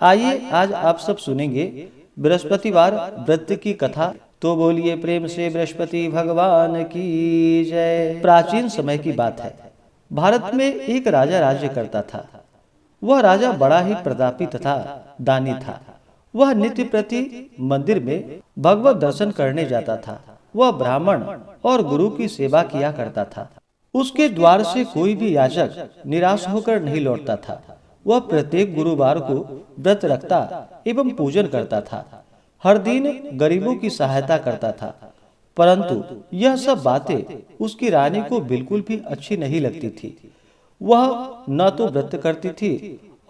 आइए आज आप सब सुनेंगे बृहस्पतिवार व्रत की कथा। तो बोलिए प्रेम से बृहस्पति भगवान की जय। प्राचीन समय की बात है। भारत में एक राजा राज्य करता था। वह राजा बड़ा ही प्रतापी तथा दानी था। वह नित्य प्रति मंदिर में भगवत दर्शन करने जाता था। वह ब्राह्मण और गुरु की सेवा किया करता था। उसके द्वार से कोई भी याचक निराश होकर नहीं लौटता था। वह प्रत्येक गुरुवार को व्रत रखता एवं पूजन करता था। हर दिन गरीबों की सहायता करता था। परंतु यह सब बातें उसकी रानी को बिल्कुल भी अच्छी नहीं लगती थी। वह न तो व्रत करती थी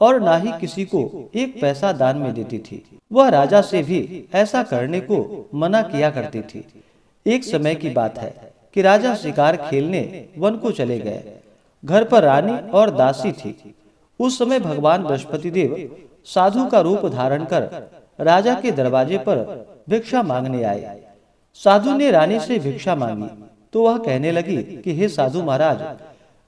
और न ही किसी को एक पैसा दान में देती थी। वह राजा से भी ऐसा करने को मना किया करती थी। एक समय की बात है कि राजा शिकार खेलने वन को चले गए। घर पर रानी और दासी थी। उस समय भगवान बृहस्पति देव साधु का रूप धारण कर राजा के दरवाजे पर भिक्षा मांगने आए। साधु ने रानी से भिक्षा मांगी तो वह कहने लगी कि हे साधु महाराज,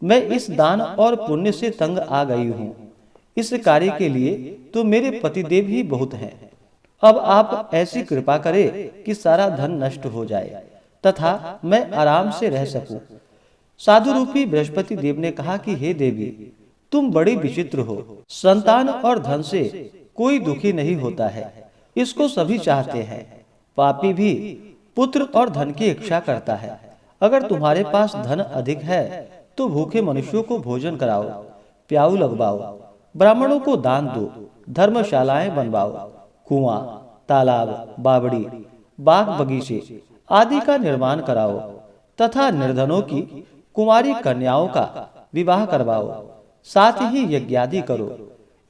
मैं इस दान और पुण्य से तंग आ गई हूँ। इस कार्य के लिए तो मेरे पतिदेव ही बहुत हैं। अब आप ऐसी कृपा करें कि सारा धन नष्ट हो जाए तथा मैं आराम से रह सकूं। साधु रूपी बृहस्पति देव ने कहा कि हे देवी, तुम बड़ी विचित्र हो। संतान और धन से कोई दुखी नहीं होता है, इसको सभी चाहते हैं। पापी भी पुत्र और धन की इच्छा करता है। अगर तुम्हारे पास धन अधिक है तो भूखे मनुष्यों को भोजन कराओ, प्याऊ लगवाओ, ब्राह्मणों को दान दो, धर्मशालाएं बनवाओ, कुआं, तालाब, बावड़ी, बाग बगीचे आदि का निर्माण कराओ तथा निर्धनों की कुमारी कन्याओं का विवाह करवाओ, साथ ही यज्ञादि करो।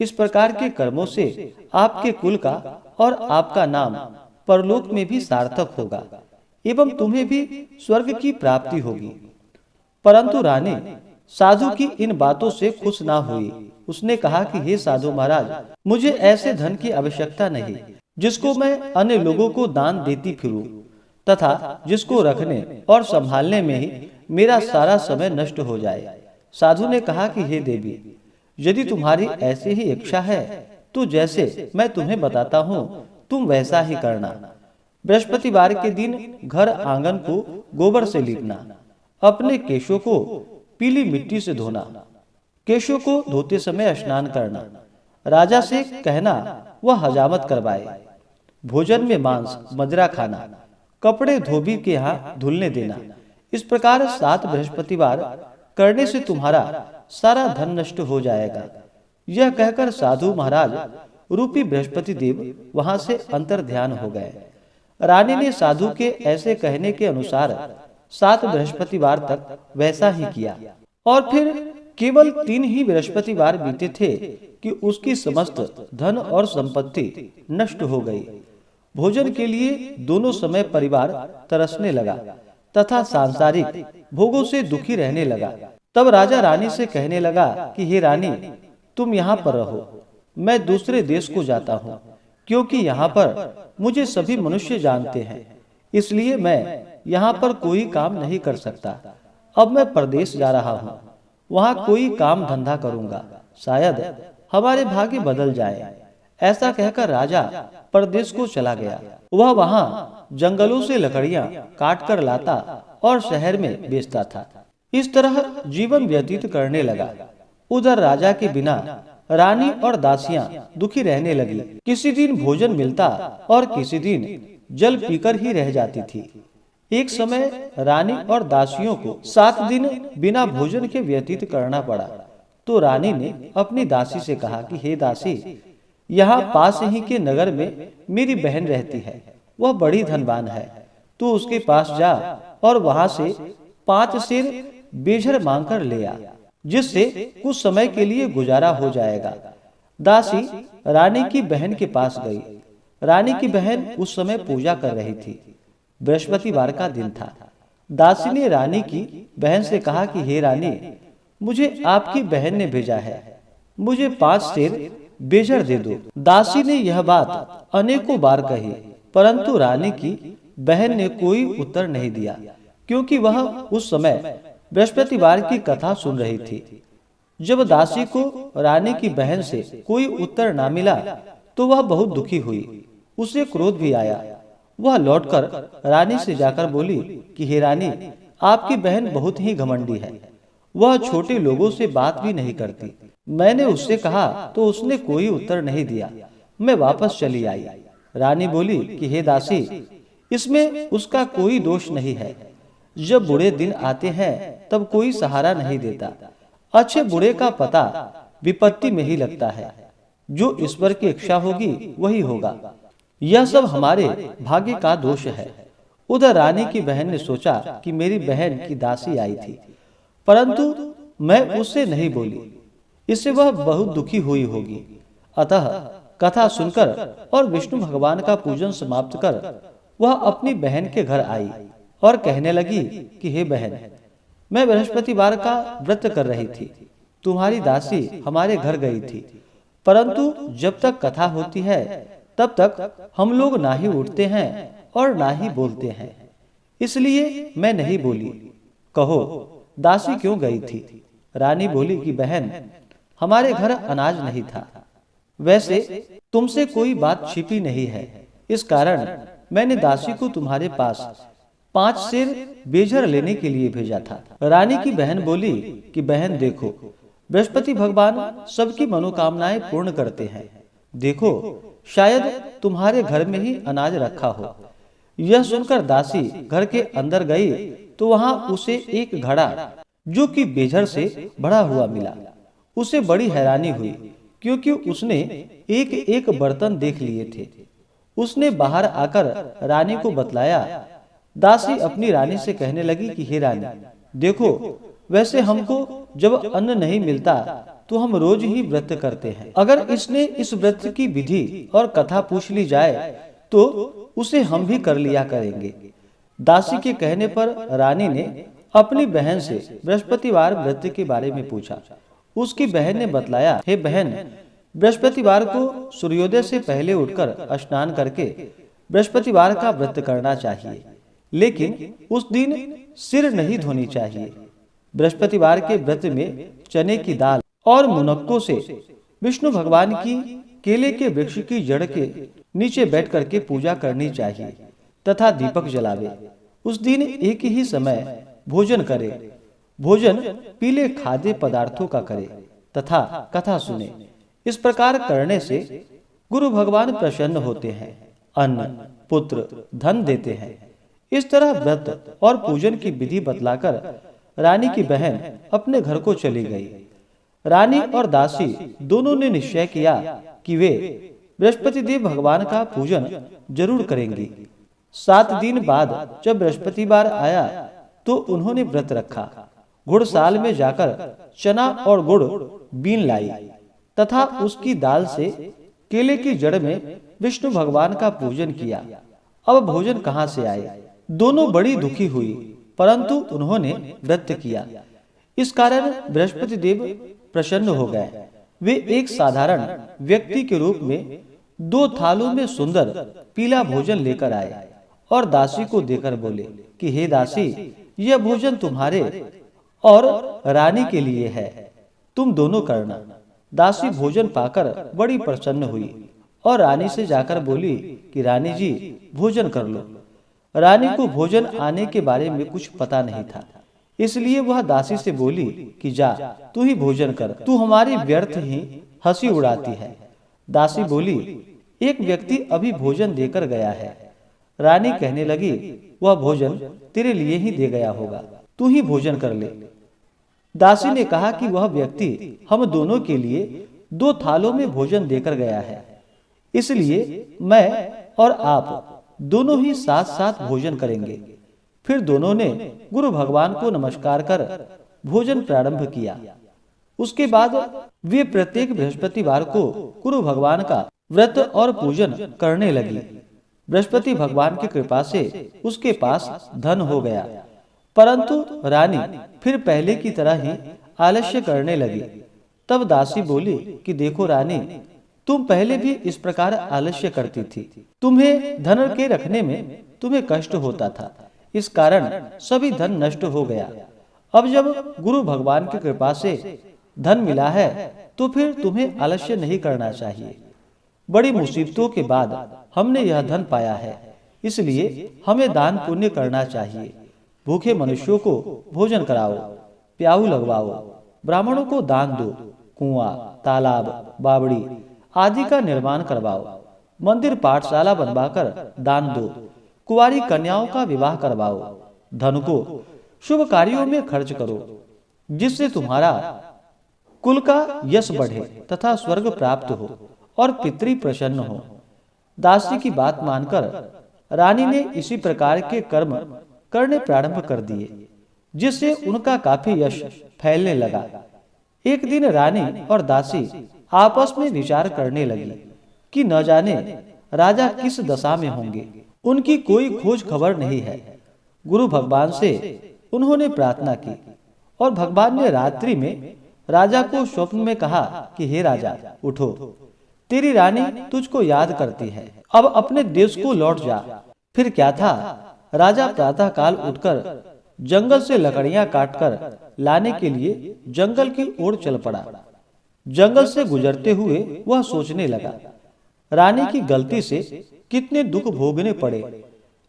इस प्रकार के कर्मों से आपके कुल का और आपका नाम परलोक में भी सार्थक होगा एवं तुम्हें भी स्वर्ग की प्राप्ति होगी। परंतु रानी साधु की इन बातों से खुश ना हुई। उसने कहा कि हे साधु महाराज, मुझे ऐसे धन की आवश्यकता नहीं जिसको मैं अन्य लोगों को दान देती फिरूं तथा जिसको रखने और संभालने में ही मेरा सारा समय नष्ट हो जाए। साधु ने कहा कि हे देवी, यदि तुम्हारी ऐसी ही इच्छा है तो जैसे मैं तुम्हें बताता हूँ तुम वैसा ही करना। बृहस्पतिवार के दिन घर आंगन को गोबर से लीपना, अपने केशों को पीली मिट्टी से धोना, केशों को धोते समय स्नान करना, राजा से कहना वह हजामत करवाए, भोजन में मांस मदिरा खाना, कपड़े धोबी के यहाँ धुलने देना। इस प्रकार 7 बृहस्पतिवार करने से तुम्हारा सारा धन नष्ट हो जाएगा। यह कहकर साधु महाराज रूपी बृहस्पति देव वहां से अंतर ध्यान हो गए। रानी ने साधु के ऐसे कहने के अनुसार 7 बृहस्पतिवार तक वैसा ही किया और फिर केवल 3 ही बृहस्पतिवार बीते थे कि उसकी समस्त धन और संपत्ति नष्ट हो गई। भोजन के लिए दोनों समय परिवार तरसने लगा तथा सांसारिक भोगों से दुखी रहने लगा। तब राजा रानी से कहने लगा कि हे रानी, तुम यहाँ पर रहो, मैं दूसरे देश को जाता हूँ, क्योंकि यहाँ पर मुझे सभी मनुष्य जानते हैं, इसलिए मैं यहाँ पर कोई काम नहीं कर सकता। अब मैं परदेश जा रहा हूँ, वहाँ कोई काम धंधा करूँगा, शायद हमारे भाग्य बदल जाए। ऐसा कहकर राजा परदेश को चला गया। वह वहाँ जंगलों से लकड़ियां काट कर लाता और शहर में बेचता था। इस तरह जीवन व्यतीत करने लगा। उधर राजा के बिना रानी और दासियां दुखी रहने लगी। किसी दिन भोजन मिलता और किसी दिन जल पीकर ही रह जाती थी। एक समय रानी और दासियों को 7 दिन बिना भोजन के व्यतीत करना पड़ा। तो रानी ने अपनी दासी से कहा कि हे दासी, यहाँ पास ही के नगर में मेरी बहन रहती है, वह बड़ी धनवान है। तू उसके पास जा और वहां से 5 सेर बेझर मांग कर ले आ, जिससे कुछ समय के लिए गुजारा हो जाएगा। दासी रानी की बहन के पास गई। रानी की बहन उस समय पूजा कर रही थी। बृहस्पतिवार का दिन था। दासी ने रानी की बहन से कहा कि हे रानी, मुझे आपकी बहन ने भेजा है, मुझे 5 सेर बेझर दे दो। दासी ने यह बात अनेकों बार कही, परंतु रानी की बहन ने कोई उत्तर नहीं दिया, क्योंकि वह उस समय बृहस्पतिवार की कथा सुन रही थी। जब दासी को रानी की बहन से कोई उत्तर ना मिला तो वह बहुत दुखी हुई, उसे क्रोध भी आया। वह लौटकर रानी से जाकर बोली कि हे रानी, आपकी बहन बहुत ही घमंडी है, वह छोटे लोगों से बात भी नहीं करती। मैंने उससे कहा तो उसने कोई उत्तर नहीं दिया, मैं वापस चली आई। रानी बोली कि हे दासी, इसमें उसका कोई दोष नहीं है। जब बुरे दिन आते हैं तब कोई सहारा नहीं देता। अच्छे बुरे का पता विपत्ति में ही लगता है। जो ईश्वर की इच्छा होगी वही होगा। यह सब हमारे भाग्य का दोष है। उधर रानी की बहन ने सोचा कि मेरी बहन की दासी आई थी, परंतु मैं उससे नहीं बोली, इससे वह बहुत दुखी हुई होगी। अतः कथा सुनकर और विष्णु भगवान का पूजन समाप्त कर वह अपनी बहन के घर आई और कहने लगी कि हे बहन, मैं बृहस्पतिवार का व्रत कर रही थी, तुम्हारी दासी हमारे घर गई थी, परंतु जब तक कथा होती है तब तक हम लोग ना ही उठते हैं और ना ही बोलते हैं, इसलिए मैं नहीं बोली। कहो दासी क्यों गई थी? रानी बोली कि बहन, हमारे घर अनाज नहीं था। वैसे तुमसे कोई बात छिपी नहीं है, इस कारण मैंने दासी को तुम्हारे पास 5 सेर बेझर लेने के लिए भेजा था। रानी की बहन बोली कि बहन देखो, बृहस्पति भगवान सबकी मनोकामनाएं पूर्ण करते हैं। देखो शायद तुम्हारे घर में ही अनाज रखा हो। यह सुनकर दासी घर के अंदर गई तो वहां उसे एक घड़ा जो कि बेझर से भरा हुआ मिला। उसे बड़ी हैरानी हुई, क्योंकि उसने एक एक बर्तन देख लिए थे। उसने बाहर आकर रानी को बतलाया। दासी अपनी रानी से कहने लगी कि हे रानी, देखो वैसे हमको जब अन्न नहीं मिलता तो हम रोज ही व्रत करते हैं। अगर इसने इस व्रत की विधि और कथा पूछ ली जाए तो उसे हम भी कर लिया करेंगे। दासी के कहने पर रानी ने अपनी बहन से बृहस्पतिवार व्रत के बारे में पूछा। उसकी बहन ने बतलाया, हे बहन, बृहस्पतिवार को सूर्योदय से पहले उठकर स्नान करके बृहस्पतिवार का व्रत करना चाहिए, लेकिन उस दिन सिर नहीं धोनी चाहिए। बृहस्पतिवार के व्रत में चने की दाल और मुनक्कों से विष्णु भगवान की केले के वृक्ष की जड़ के नीचे बैठ करके पूजा करनी चाहिए तथा दीपक जलावे। उस दिन एक ही समय भोजन करे। भोजन पीले खाद्य पदार्थों का करे तथा कथा सुने। इस प्रकार करने से गुरु भगवान प्रसन्न होते हैं, अन्न पुत्र धन देते हैं। इस तरह व्रत और पूजन की विधि बतलाकर रानी की बहन अपने घर को चली गई। रानी और दासी दोनों ने निश्चय किया कि वे बृहस्पति देव भगवान का पूजन जरूर करेंगी। 7 दिन बाद जब बृहस्पतिवार आया तो उन्होंने व्रत रखा। घुड़साल में जाकर चना और गुड़ बीन लाई तथा उसकी दाल से केले की जड़ में विष्णु भगवान का पूजन किया। अब भोजन कहाँ से आए? दोनों बड़ी दुखी हुई, परंतु उन्होंने व्रत किया। इस कारण बृहस्पति देव प्रसन्न हो गए। वे एक साधारण व्यक्ति के रूप में 2 थालों में सुंदर पीला भोजन लेकर आए और दासी को देकर बोले कि हे दासी, यह भोजन तुम्हारे और रानी के लिए है, तुम दोनों करना। दासी भोजन पाकर बड़ी प्रसन्न हुई और रानी से जाकर बोली कि रानी जी, भोजन कर लो। रानी को भोजन आने के बारे में कुछ पता नहीं था, इसलिए वह दासी से बोली कि जा, तू ही भोजन कर, तू हमारी व्यर्थ ही हंसी उड़ाती है। दासी बोली, एक व्यक्ति अभी भोजन देकर गया है। रानी कहने लगी, वह भोजन तेरे लिए ही दे गया होगा, तू ही भोजन कर ले। दासी ने कहा कि वह व्यक्ति हम दोनों के लिए 2 थालों में भोजन देकर गया है, इसलिए मैं और आप दोनों ही साथ साथ भोजन करेंगे। फिर दोनों ने गुरु भगवान को नमस्कार कर भोजन प्रारंभ किया। उसके बाद वे प्रत्येक बृहस्पतिवार को गुरु भगवान का व्रत और पूजन करने लगी। बृहस्पति भगवान की कृपा से उसके पास धन हो गया, परंतु रानी फिर पहले की तरह ही आलस्य करने लगी। तब दासी बोली कि देखो रानी, तुम पहले भी इस प्रकार आलस्य करती थी। तुम्हें धन के रखने में तुम्हें कष्ट होता था, इस कारण सभी धन नष्ट हो गया। अब जब गुरु भगवान की कृपा से धन मिला है तो फिर तुम्हें आलस्य नहीं करना चाहिए। बड़ी मुसीबतों के बाद हमने यह धन पाया है, इसलिए हमें दान पुण्य करना चाहिए। भूखे मनुष्यों को भोजन कराओ, प्याऊ लगवाओ, ब्राह्मणों को दान दो, कुआं, तालाब, बावड़ी आदि का निर्माण करवाओ, मंदिर पाठशाला बनवाकर दान दो, कुंवारी कन्याओं का विवाह करवाओ, धन को शुभ कार्यों में खर्च करो, जिससे तुम्हारा कुल का यश बढ़े तथा स्वर्ग प्राप्त हो और पितृ प्रसन्न हो। दासी की बात मानकर रानी ने इसी प्रकार के कर्म करने प्रारंभ कर दिए, जिससे उनका काफी यश फैलने लगा। एक दिन रानी और दासी आपस में विचार करने लगी कि न जाने राजा किस दशा में होंगे। उनकी कोई खोज खबर नहीं है। गुरु भगवान से उन्होंने प्रार्थना की और भगवान ने रात्रि में राजा को स्वप्न में कहा कि हे राजा, उठो, तेरी रानी तुझको याद करती है, अब अपने देश को लौट जा। फिर क्या था, राजा प्रातः काल उठकर जंगल से लकड़ियां काटकर लाने के लिए जंगल की ओर चल पड़ा। जंगल से गुजरते हुए वह सोचने लगा, रानी की गलती से कितने दुख भोगने पड़े।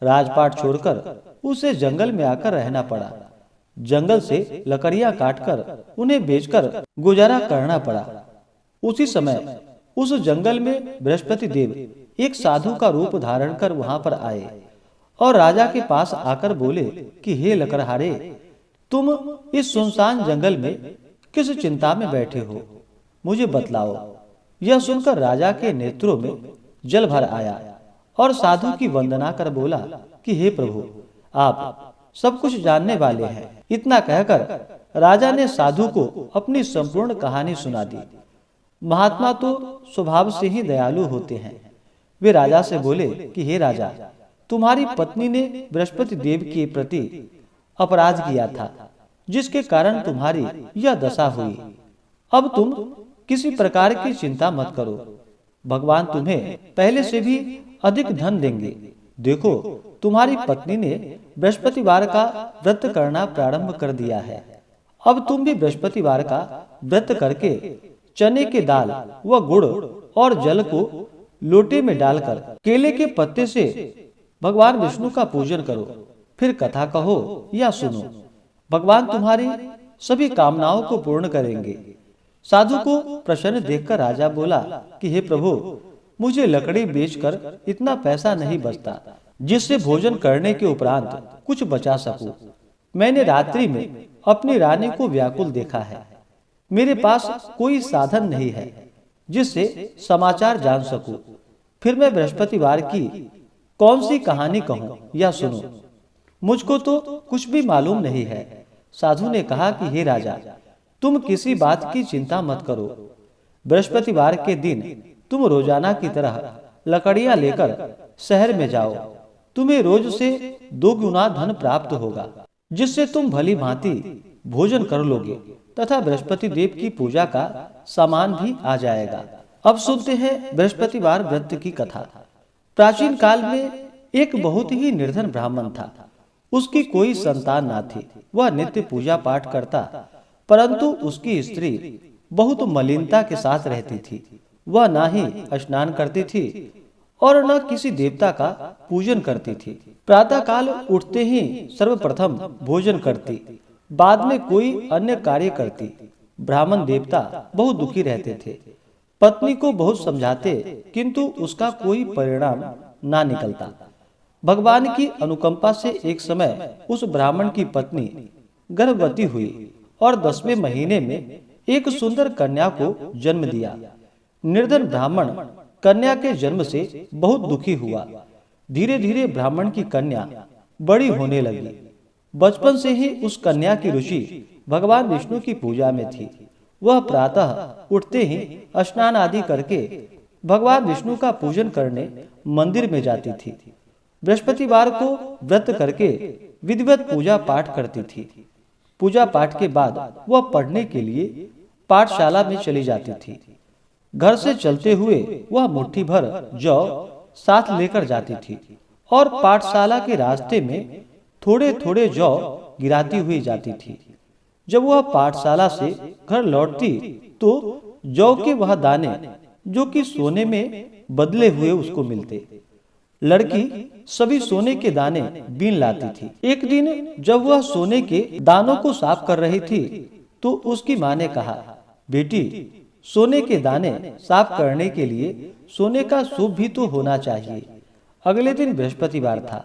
राजपाट छोड़कर उसे जंगल में आकर रहना पड़ा। जंगल से लकड़ियां काटकर उन्हें बेचकर गुजारा करना पड़ा। उसी समय उस जंगल में बृहस्पति देव एक साधु का रूप धारण कर वहां पर आए और राजा के पास आकर बोले कि हे लकड़हारे, तुम इस सुनसान जंगल में किस चिंता में बैठे हो, मुझे बतलाओ। यह सुनकर राजा के नेत्रों में जल भर आया और साधु की वंदना कर बोला कि हे प्रभु, आप सब कुछ जानने वाले हैं। इतना कहकर राजा ने साधु को अपनी संपूर्ण कहानी सुना दी। महात्मा तो स्वभाव से ही दयालु होते हैं। वे राजा से बोले कि हे राजा, तुम्हारी पत्नी ने बृहस्पति देव के प्रति अपराध किया था, जिसके कारण तुम्हारी यह दशा हुई। अब तुम किसी प्रकार की चिंता मत करो, भगवान तुम्हें पहले से भी अधिक धन देंगे। देखो, तुम्हारी पत्नी ने बृहस्पतिवार का व्रत करना प्रारंभ कर दिया है। अब तुम भी बृहस्पतिवार का व्रत करके चने के दाल व गुड़ और जल को लोटे में डालकर केले के पत्ते से भगवान विष्णु का पूजन करो। फिर कथा कहो या सुनो, भगवान तुम्हारी सभी कामनाओं को पूर्ण करेंगे। साधु को प्रसन्न देखकर राजा बोला कि हे प्रभु, मुझे लकड़ी बेचकर इतना पैसा नहीं बचता जिससे भोजन करने के उपरांत कुछ बचा सकूं। मैंने रात्रि में अपनी रानी को व्याकुल देखा है। मेरे पास कोई साधन नहीं है जिससे समाचार जान सकूं। फिर मैं बृहस्पतिवार की कौन सी कहानी कहूं या सुनूं? मुझको तो कुछ भी मालूम नहीं है। साधु ने कहा कि हे राजा, तुम किसी बात की चिंता मत करो। बृहस्पतिवार के दिन तुम रोजाना की तरह लकड़ियां लेकर शहर में जाओ। तुम्हें रोज से 2 गुना धन प्राप्त होगा, जिससे तुम भली भांति भोजन कर लोगे तथा बृहस्पति देव की पूजा का सामान भी आ जाएगा। अब सुनते हैं बृहस्पतिवार व्रत की कथा। प्राचीन काल में एक बहुत ही निर्धन ब्राह्मण था। उसकी कोई संतान ना थी। वह नित्य पूजा पाठ करता, परंतु उसकी स्त्री बहुत मलिनता के साथ रहती थी। वह ना ही स्नान करती थी और न किसी देवता का पूजन करती थी। प्रातः काल उठते ही सर्वप्रथम भोजन करती, बाद में कोई अन्य कार्य करती। ब्राह्मण देवता बहुत दुखी रहते थे। पत्नी को बहुत समझाते, किंतु उसका कोई परिणाम ना निकलता। भगवान की अनुकंपा से एक समय उस ब्राह्मण की पत्नी गर्भवती हुई और 10वें महीने में एक सुंदर कन्या को जन्म दिया। निर्धन ब्राह्मण कन्या के जन्म से बहुत दुखी हुआ। धीरे धीरे ब्राह्मण की कन्या बड़ी होने लगी। बचपन से ही उस कन्या की रुचि भगवान विष्णु की पूजा में थी। वह प्रातः उठते ही स्नान आदि करके भगवान विष्णु का पूजन करने मंदिर में जाती थी। बृहस्पतिवार को व्रत करके विधिवत पूजा पाठ करती थी। पूजा पाठ के बाद वह पढ़ने के लिए पाठशाला में चली जाती थी। घर से चलते हुए वह मुट्ठी भर जौ साथ लेकर जाती थी और पाठशाला के रास्ते में थोड़े थोड़े जौ गिराती हुई जाती थी। जब वह पाठशाला से घर लौटती तो जौ के वह दाने, जो कि सोने में बदले हुए उसको मिलते। लड़की सभी सोने के दाने बीन लाती थी। एक दिन जब वह सोने के दानों को साफ कर रही थी तो उसकी माँ ने कहा, बेटी, सोने के दाने साफ करने के लिए सोने का सूप भी तो होना चाहिए। अगले दिन बृहस्पतिवार था।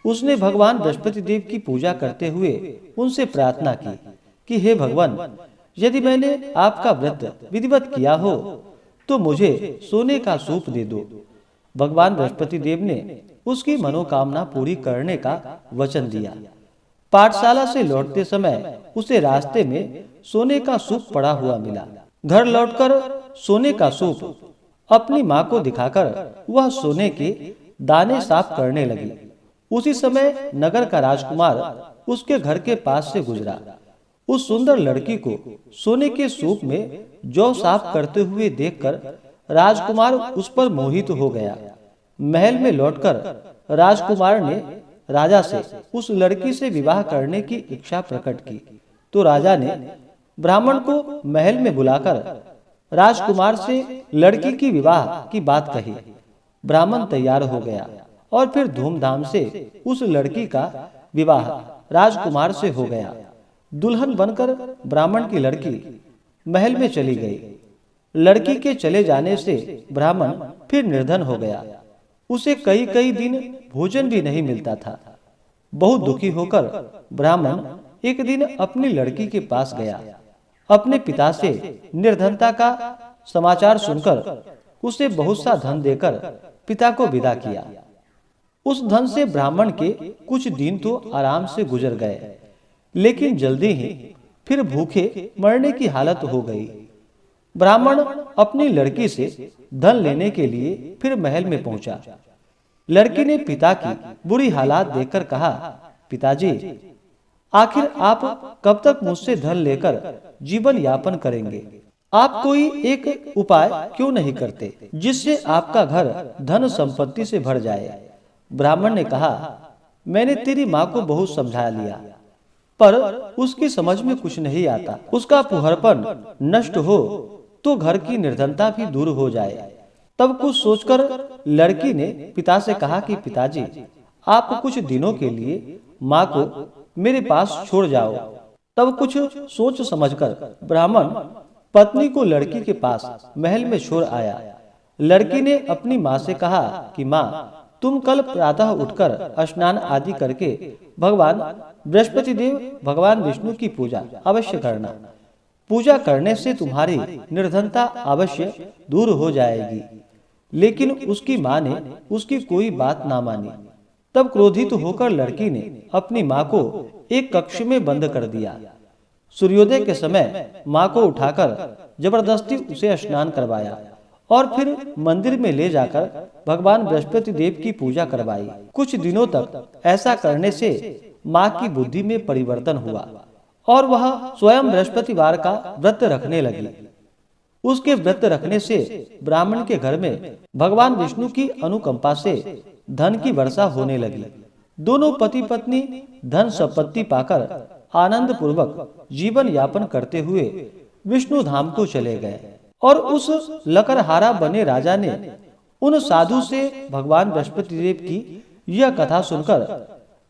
उसने भगवान बृहस्पति देव की पूजा करते हुए उनसे प्रार्थना की कि हे भगवान, यदि मैंने आपका व्रत विधिवत किया हो तो मुझे सोने का सूप दे दो। भगवान बृहस्पति देव ने उसकी मनोकामना पूरी करने का वचन दिया। पाठशाला से लौटते समय उसे रास्ते में सोने का सूप पड़ा हुआ मिला। घर लौटकर सोने का सूप अपनी माँ को दिखाकर वह सोने के दाने साफ करने लगी। उसी समय नगर का राजकुमार उसके घर के पास से गुजरा। उस सुंदर लड़की को सोने के सूप में जौ साफ करते हुए देखकर राजकुमार उस पर मोहित हो गया। महल में लौटकर राजकुमार ने राजा से उस लड़की से विवाह करने की इच्छा प्रकट की। तो राजा ने ब्राह्मण को महल में बुलाकर राजकुमार से लड़की की विवाह की बात कही। ब्राह्मण तैयार हो गया और फिर धूमधाम से उस लड़की का विवाह राजकुमार से हो गया। दुल्हन बनकर ब्राह्मण की लड़की महल में चली गई। लड़की के चले जाने से ब्राह्मण फिर निर्धन हो गया। उसे कई कई दिन भोजन भी नहीं मिलता था। बहुत दुखी होकर ब्राह्मण एक दिन अपनी लड़की के पास गया। अपने पिता से निर्धनता का समाचार सुनकर उसे बहुत सा धन देकर पिता को विदा किया। उस धन से ब्राह्मण के कुछ दिन तो आराम से गुजर गए, लेकिन जल्दी ही फिर भूखे मरने की हालत हो गई। ब्राह्मण अपनी लड़की से धन लेने के लिए फिर महल में पहुंचा। लड़की ने पिता की बुरी हालात देखकर कहा, पिताजी, आखिर आप कब तक मुझसे धन लेकर जीवन यापन करेंगे? आप कोई एक उपाय क्यों नहीं करते जिससे आपका घर धन संपत्ति से भर जाए? ब्राह्मण ने कहा, मैंने तेरी माँ को बहुत समझा लिया, पर उसकी समझ में कुछ नहीं आता। उसका फुहरपन नष्ट हो तो घर की निर्धनता भी दूर हो जाए। तब कुछ सोचकर लड़की ने पिता से कहा कि पिताजी, आप कुछ दिनों के लिए माँ को मेरे पास छोड़ जाओ। तब कुछ सोच समझकर ब्राह्मण पत्नी को लड़की के पास महल में छोड़ आया। लड़की ने अपनी माँ से कहा कि माँ, तुम कल प्रातः उठकर स्नान आदि करके भगवान बृहस्पति देव, भगवान विष्णु की पूजा अवश्य करना। पूजा करने से तुम्हारी निर्धनता अवश्य दूर हो जाएगी। लेकिन उसकी माँ ने उसकी कोई बात ना मानी। तब क्रोधित होकर लड़की ने अपनी माँ को एक कक्ष में बंद कर दिया। सूर्योदय के समय माँ को उठाकर जबरदस्ती उसे स्नान करवाया और फिर मंदिर में ले जाकर भगवान बृहस्पति देव की पूजा करवाई। कुछ दिनों तक ऐसा करने से माँ की बुद्धि में परिवर्तन हुआ और वह स्वयं बृहस्पतिवार का व्रत रखने लगी। उसके व्रत रखने से ब्राह्मण के घर में भगवान विष्णु की अनुकंपा से धन की वर्षा होने लगी। दोनों पति पत्नी धन संपत्ति पाकर आनंद पूर्वक जीवन यापन करते हुए विष्णु धाम को चले गए। और उस लकड़हारा बने राजा ने उन साधु से भगवान बृहस्पति देव की यह कथा सुनकर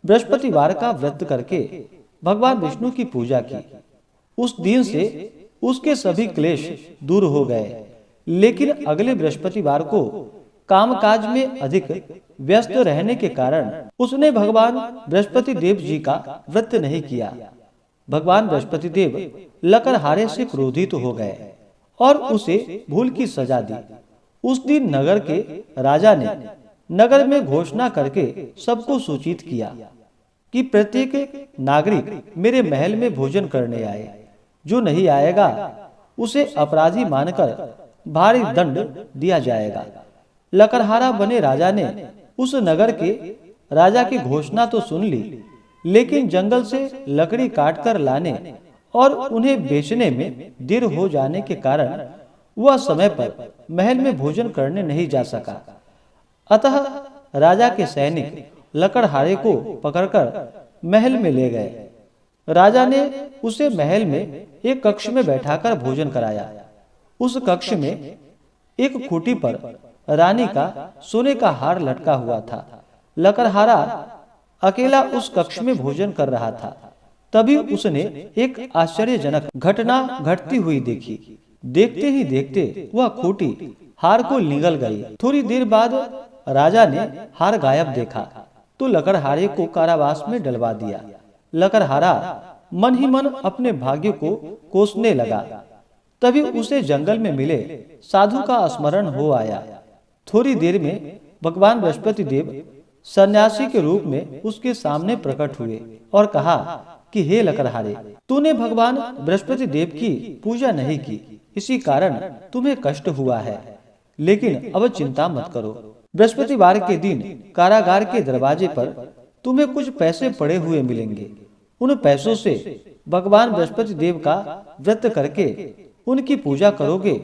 बृहस्पतिवार का व्रत करके भगवान विष्णु की पूजा की। उस दिन से उसके सभी क्लेश दूर हो गए। लेकिन अगले बृहस्पतिवार को कामकाज में अधिक व्यस्त रहने के कारण उसने भगवान बृहस्पति देव जी का व्रत नहीं किया। भगवान बृहस्पति देव लकड़हारे से क्रोधित हो गए और उसे भूल की सजा दी। उस दिन नगर के राजा ने नगर में घोषणा करके सबको सूचित किया कि प्रत्येक नागरिक मेरे महल में भोजन करने आए। जो नहीं आएगा उसे अपराधी मानकर भारी दंड दिया जाएगा। लकड़हारा बने राजा ने उस नगर के राजा की घोषणा तो सुन ली, लेकिन जंगल से लकड़ी काटकर लाने और उन्हें बेचने में देर हो जाने के कारण वह समय पर महल में भोजन करने नहीं जा सका। अतः राजा के सैनिक लकड़हारे को पकड़कर महल में ले गए। राजा ने उसे महल में एक कक्ष में बैठाकर भोजन कराया। उस कक्ष में एक खूंटी पर रानी का सोने का हार लटका हुआ था। लकड़हारा अकेला उस कक्ष में भोजन कर रहा था। तभी उसने एक आश्चर्यजनक घटना घटती हुई देखी। देखते ही देखते वह खूंटी हार को निगल गई। थोड़ी देर बाद राजा ने हार गायब देखा तो लकड़हारे को कारावास में डलवा दिया। लकड़हारा मन ही मन अपने भाग्य को कोसने लगा। तभी उसे जंगल में मिले साधु का स्मरण हो आया। थोड़ी देर में भगवान बृहस्पति देव सन्यासी के रूप में उसके सामने प्रकट हुए और कहा कि हे लकड़हारे, तूने भगवान बृहस्पति देव की पूजा नहीं की, इसी कारण तुम्हें कष्ट हुआ है। लेकिन अब चिंता मत करो। बृहस्पतिवार के दिन कारागार के दरवाजे पर तुम्हें कुछ पैसे पड़े हुए मिलेंगे। उन पैसों से भगवान बृहस्पति देव का व्रत करके उनकी पूजा करोगे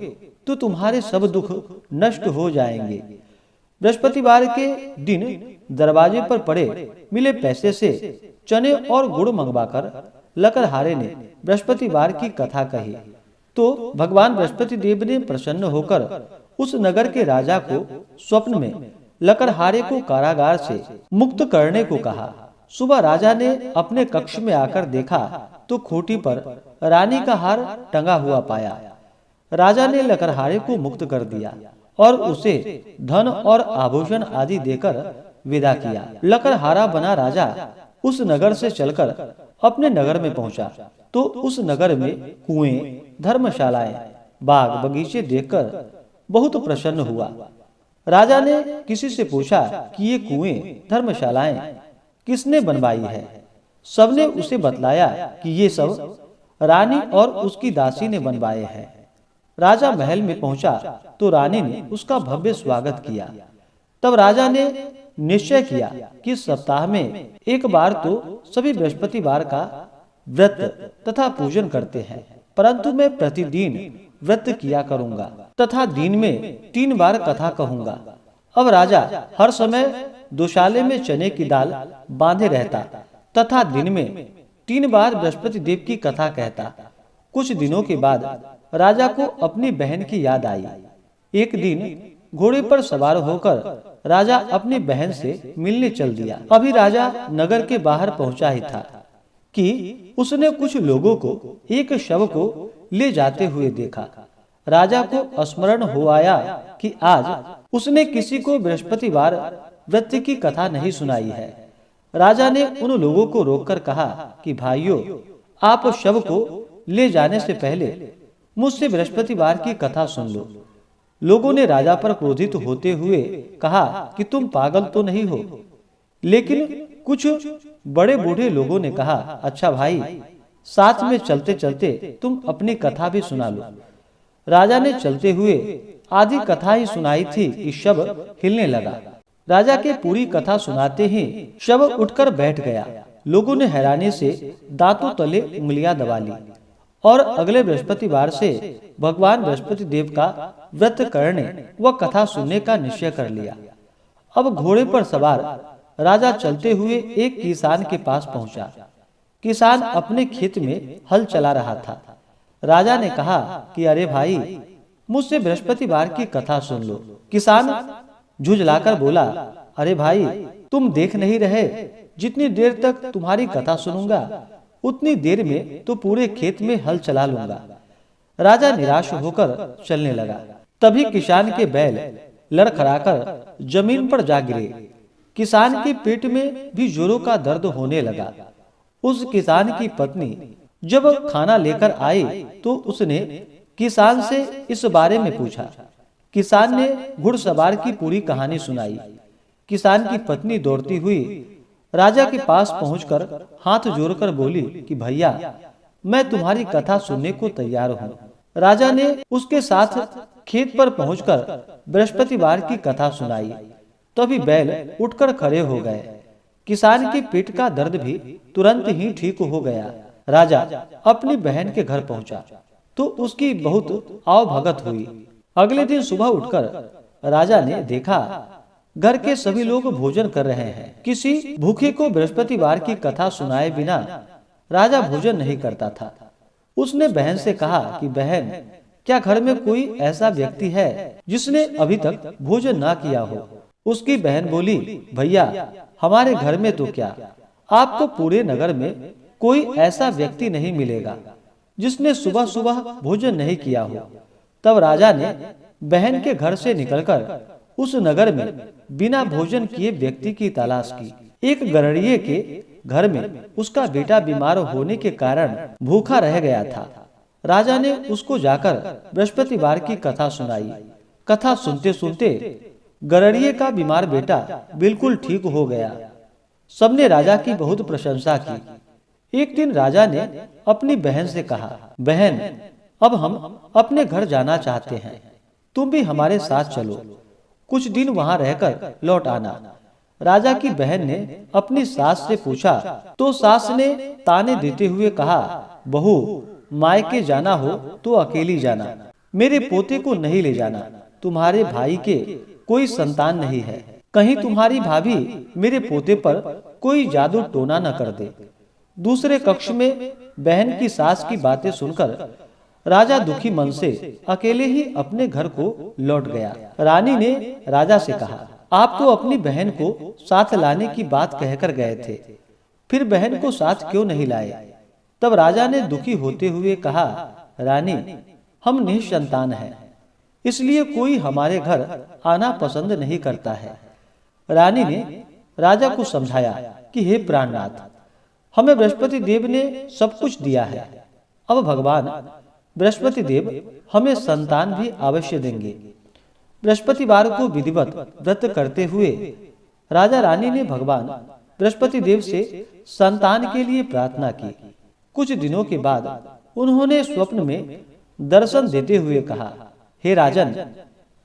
तो तुम्हारे सब दुख नष्ट हो जाएंगे। बृहस्पतिवार के दिन दरवाजे पर पड़े मिले पैसे से चने और गुड़ मंगवाकर लकड़हारे ने बृहस्पतिवार की कथा कही तो भगवान बृहस्पति देव ने प्रसन्न होकर उस नगर के राजा को स्वप्न में लकड़हारे को कारागार से मुक्त करने को कहा। सुबह राजा ने अपने कक्ष में आकर देखा तो खूंटी पर रानी का हार टंगा हुआ पाया। राजा ने लकड़हारे को मुक्त कर दिया और उसे धन और आभूषण आदि देकर विदा किया। लकड़हारा बना राजा उस नगर से चलकर अपने नगर में पहुंचा तो उस नगर में कुएं, धर्मशालाएं, बाग बगीचे देखकर बहुत प्रसन्न हुआ। राजा ने किसी से पूछा कि ये कुएं, धर्मशालाएं किसने बनवाई है। सबने उसे बतलाया कि ये सब रानी और उसकी दासी ने बनवाए हैं। राजा महल में पहुंचा तो रानी ने उसका भव्य स्वागत किया। तब राजा ने निश्चय किया कि सप्ताह में एक बार तो सभी बृहस्पतिवार का व्रत तथा पूजन करते हैं, परंतु मैं प्रतिदिन व्रत किया करूंगा तथा दिन में 3 बार कथा कहूंगा। अब राजा हर समय दोशाले में चने की दाल बांधे रहता तथा दिन में 3 बार बृहस्पति देव की कथा कहता। कुछ दिनों के बाद राजा को अपनी बहन की याद आई। एक दिन घोड़े पर सवार होकर राजा अपनी बहन से मिलने चल दिया। अभी राजा नगर के बाहर पहुंचा ही था कि उसने कुछ लोगों को एक शव को ले जाते हुए देखा। राजा को स्मरण हो आया कि आज उसने किसी को बृहस्पतिवार व्रत की कथा नहीं सुनाई है। राजा ने उन लोगों को रोककर कहा कि भाइयों, आप शव को ले जाने से पहले मुझसे बृहस्पतिवार की कथा सुन लो। लोगों ने राजा पर क्रोधित होते हुए कहा कि तुम पागल तो नहीं हो। लेकिन कुछ बड़े बूढ़े लोगों ने कहा, अच्छा भाई, साथ में चलते चलते तुम अपनी कथा भी सुना लो। राजा ने चलते हुए आधी कथा ही सुनाई थी कि शव हिलने लगा। राजा के पूरी कथा सुनाते ही शव उठकर बैठ गया। लोगों ने हैरानी से दांतों तले उंगलियां दबा ली और अगले बृहस्पतिवार से भगवान बृहस्पति देव का व्रत करने व कथा सुनने का निश्चय कर लिया। अब घोड़े पर सवार राजा चलते हुए एक किसान के पास पहुंचा। किसान अपने खेत में हल चला रहा था। राजा ने कहा कि अरे भाई, मुझसे बृहस्पतिवार की कथा सुन लो। किसान झुंझलाकर बोला, अरे भाई, तुम देख नहीं रहे, जितनी देर तक तुम्हारी कथा सुनूंगा उतनी देर में तो पूरे खेत में हल चला लूंगा। राजा निराश होकर चलने लगा। तभी किसान के बैल लड़खड़ाकर जमीन पर जा गिरे। किसान के पेट में भी जोरों का दर्द होने लगा। उस किसान की पत्नी जब खाना लेकर आई तो उसने किसान से इस बारे में पूछा। किसान ने घुड़सवार की पूरी कहानी सुनाई। किसान की पत्नी दौड़ती हुई राजा के पास पहुंचकर हाथ जोड़कर बोली कि भैया, मैं तुम्हारी कथा सुनने को तैयार हूँ। राजा ने उसके साथ खेत पर पहुंचकर बृहस्पतिवार की कथा सुनाई। तभी बैल उठकर खड़े हो गए। किसान के पेट का दर्द भी तुरंत ही ठीक हो गया। राजा अपनी बहन के घर पहुंचा तो उसकी बहुत आवभगत हुई। अगले दिन सुबह उठकर राजा ने देखा घर के सभी लोग भोजन कर रहे हैं। किसी भूखे को बृहस्पतिवार की कथा सुनाए बिना राजा भोजन नहीं करता था। उसने बहन से कहा कि बहन, क्या घर में कोई ऐसा व्यक्ति है जिसने अभी तक भोजन ना किया हो? उसकी बहन बोली, भैया हमारे घर में तो क्या, आपको पूरे नगर में कोई ऐसा व्यक्ति नहीं मिलेगा जिसने सुबह सुबह भोजन नहीं किया हो। तब राजा ने बहन के घर से निकलकर उस नगर में बिना भोजन किए व्यक्ति की तलाश की। एक गरड़िए के घर में उसका बेटा बीमार होने के कारण भूखा रह गया था। राजा ने उसको जाकर बृहस्पतिवार की कथा सुनाई। कथा सुनते सुनते गरड़िए का बीमार बेटा बिल्कुल ठीक हो गया। सबने राजा की बहुत प्रशंसा की। एक दिन राजा ने अपनी बहन से कहा, बहन अब हम अपने घर जाना चाहते हैं, तुम भी हमारे साथ चलो, कुछ दिन वहां रहकर लौट आना। राजा की बहन ने अपनी सास से पूछा तो सास ने ताने देते हुए कहा, बहू मायके जाना हो तो अकेली जाना, मेरे पोते को नहीं ले जाना, तुम्हारे भाई के कोई संतान नहीं है, कहीं तुम्हारी भाभी मेरे पोते पर कोई जादू टोना न कर दे। दूसरे कक्ष में बहन की सास की बातें सुनकर राजा दुखी मन से अकेले ही अपने घर को लौट गया। रानी ने राजा से कहा, आप तो अपनी बहन को साथ लाने की बात कहकर गए थे, फिर बहन को साथ क्यों नहीं लाए? तब राजा ने दुखी होते हुए कहा, रानी हम निसंतान हैं, इसलिए कोई हमारे घर आना पसंद नहीं करता है। रानी ने राजा को समझाया कि हे प्राणनाथ, हमें बृहस्पति देव ने सब कुछ दिया है, अब भगवान बृहस्पति देव हमें संतान भी अवश्य देंगे। बृहस्पतिवार को विधिवत व्रत करते हुए राजा रानी ने भगवान बृहस्पति देव से संतान के लिए प्रार्थना की। कुछ दिनों के बाद उन्होंने स्वप्न में दर्शन देते हुए कहा, हे राजन,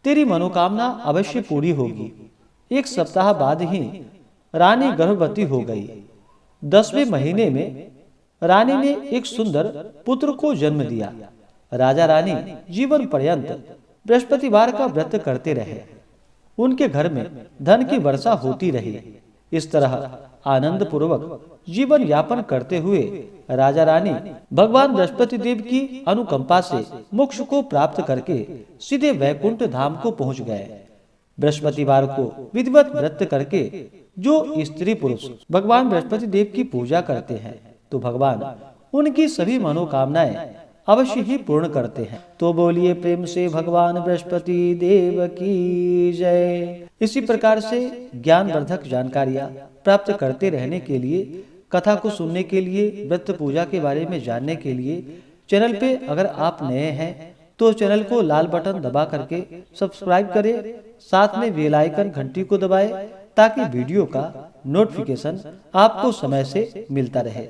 तेरी मनोकामना अवश्य पूरी होगी। एक सप्ताह बाद ही रानी गर्भवती हो गई। 10वें महीने में रानी ने एक सुंदर पुत्र को जन्म दिया। राजा रानी जीवन पर्यंत बृहस्पतिवार का व्रत करते रहे। उनके घर में धन की वर्षा होती रही। इस तरह आनंद पूर्वक जीवन यापन करते हुए राजा रानी भगवान बृहस्पति देव की अनुकंपा से मोक्ष को प्राप्त करके सीधे वैकुंठ धाम को पहुंच गए। बृहस्पतिवार को विधिवत व्रत करके जो स्त्री पुरुष भगवान बृहस्पति देव की पूजा करते हैं तो भगवान उनकी सभी मनोकामनाएं अवश्य ही पूर्ण करते हैं। तो बोलिए प्रेम से भगवान बृहस्पति देव की जय। इसी प्रकार से ज्ञानवर्धक जानकारियां प्राप्त करते रहने के लिए, कथा को सुनने के लिए, व्रत पूजा के बारे में जानने के लिए चैनल पे अगर आप नए हैं तो चैनल को लाल बटन दबा करके सब्सक्राइब करें, साथ में बेल आइकन घंटी को दबाएं ताकि वीडियो का नोटिफिकेशन आपको समय से मिलता रहे।